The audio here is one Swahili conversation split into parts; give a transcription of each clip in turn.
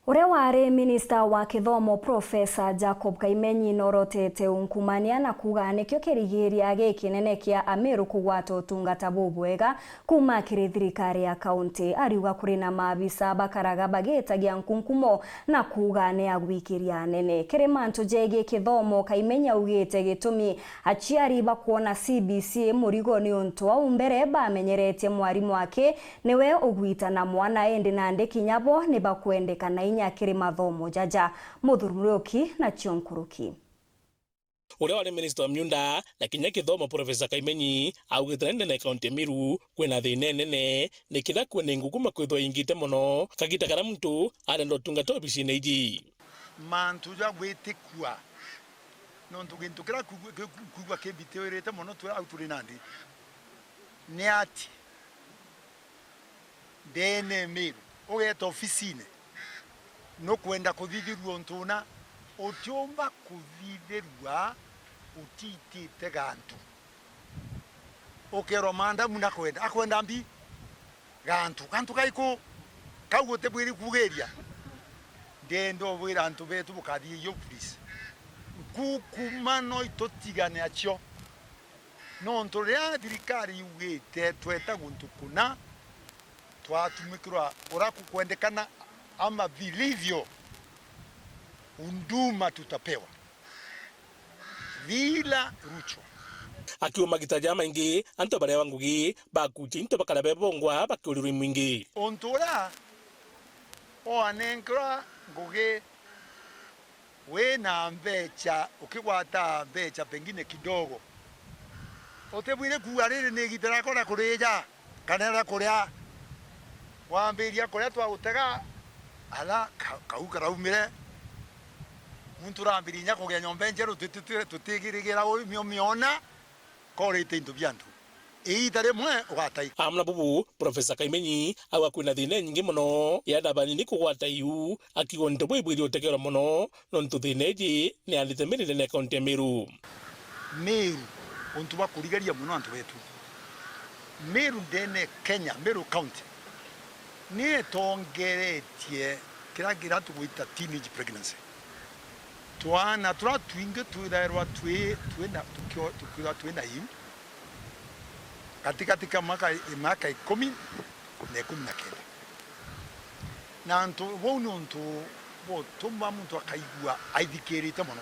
Uria wari minista wa kithomo Profesa Jacob Kaimenyi norotete unkumania na kuga nikio kirigiria gikinene kia Amiru kugwata utungata bubwega kuma kiri thirikari ya kaunti. Ariuga kuri na maabisa bakaraga bagitagia nkunkumo na kuga ni agwikiria nene kiri mantu jegi kithomo. Kaimenyi augite gitumi aciari bakuona CBC murigo ni untu wa umbere bamenyeretie mwarimu wake niwe ugwita na mwana endi nande kinyabo ni bakwendekana kiri mathomo jaja. Muthurumurioki na Chionkuruki. Uria wari minista wa Myunda na kinya kithomo Profesa Kaimenyi augite nende na kaunti Miru kwina thina nene ni kira kwene nguguma kwithwa ingite muno kagita kara muntu arenda utungata obicine iji mantu ja gwitikua no ntugintukira kugwa kebitewerete muno tu auturi nandi ni ati dene Miru ogeta ofisine no kwenda kuthithirwa ntuna utiomba kuthithirwa utitite gantu okero manda muna kwenda akwenda mbi gantu kaiko kagote bwiri kugeria ndendo bwira antu betu bukathi yo please kukumano itotigane acio no ntorea thirikari ugite tweta guntu kuna twatumikirwa uraku kwendekana ama vilivyo unduma tutapewa vila rucho akiwa magitaja maingi anto baria wangugi bakuti into bakara bebongwa bakiuriru mwingi ontora o anenkra ngugi we na mbecha ukigwata mbecha pengine kidogo otebwire kuarire ni gitara kora kureja kanera kuria wambiria kuria twa gutega ala kaukara umire muntu rambirinya kugya nyombe njeru tutigirigira miona korete into byantu eitare mwe ugatai amna bubu Profesa Kaimenyi awa kwina thina nyingi muno yada banini kugwata yu akigonto bwibwiri utekero muno nontu thina iji ni alitemerire na kaunti Miru untu bakurigaria muno antu betu Miru dene Kenya Miru County ni tongeretie kira tuguita teenage pregnancy twana twinge twirerwa twina hiu katika mwaka 10 na 19 na ntu wonu ntu bo tumba muntu akaigua aithikirite muno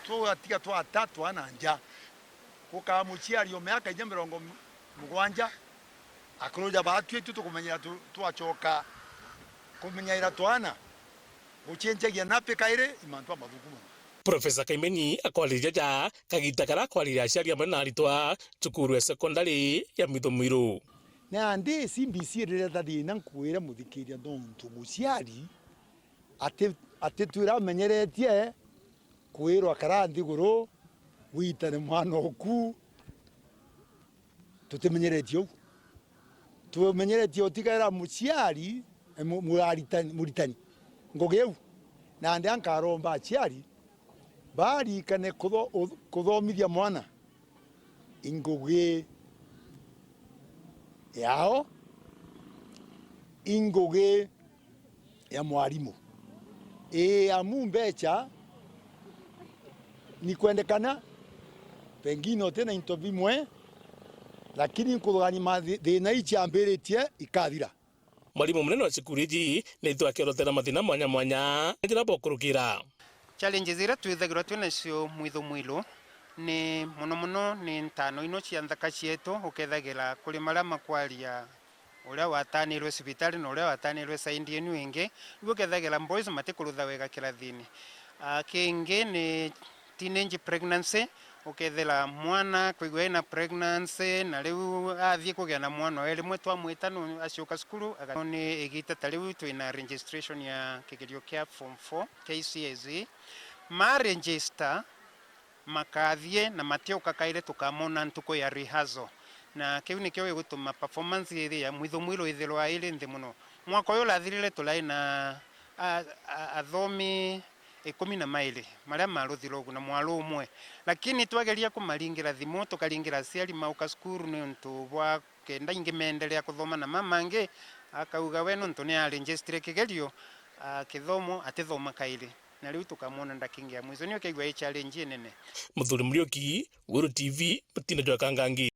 twatika twatatu ana nja kukamuciari o miaka 70 akoroja batwe tukumenyera twachoka kumenyera twana uchenjagia nape kaire imantu amathukumo. Profesa Kaimenyi akwalirija ja kagita kara kwalira aciari amwe na aritwa cukuru ya secondary ya Mithumuiru na ndi CBC rire thina nkwira muthikiria nontu muciari ate twira menyeretie kwirwa kara nthiguru witane mwana oku tutemenyeretio tumenyeretio utigara muciari muritani ngogeu na ndi ankaromba aciari bari kane kuthomithia mwana ingoge yao ingoge ya mwarimu amu mbecha ni kwendekana pengine tena intovimwe lakini kuthogani thina ichi ambiritie ikathira mwarimu munene wa cukuru iji ni itwa kerotera mathina mwanya mwanya njira bokurukira challenges ira twithagirwa twinacio Mithumuiru ni muno ni ntano ino cia nthaka cietu ukethagira kuri maria makwaria uria watanirwe cibitari na uria watanirwe saindi enu ingi igu ukethagira boys matikurutha wega kirathini kingi ni teenage pregnancy ukethela mwana kwigwa ina pregnancy na riu athie kugia na mwana rimwe twamwita no acioka cukuru ni igita tariu twina registration ya kigerio kia form 4 KCSE ma register makathie na matioka kaire tukamona ntuko ya rehearsal na kiu ni kio gutuma performance iri ya Mithumuiru ithirwa iri nthi muno mwaka uyu lathirire tulai na athomi 12 maria maruthirwo na mwalo umwe lakini twageria kumaringira thimu tukaringira aciari mauka cukuru ni untu bwa kenda ingi meendelea kuthoma na mamangi akauga we nontu ni aregistre kigerio kithomo atithoma kairi na riu tukamona ndakingia mwizo ni ukaigwa challenge nene. Muthuri Muriuki, Guru TV, mutina jwa kangangi.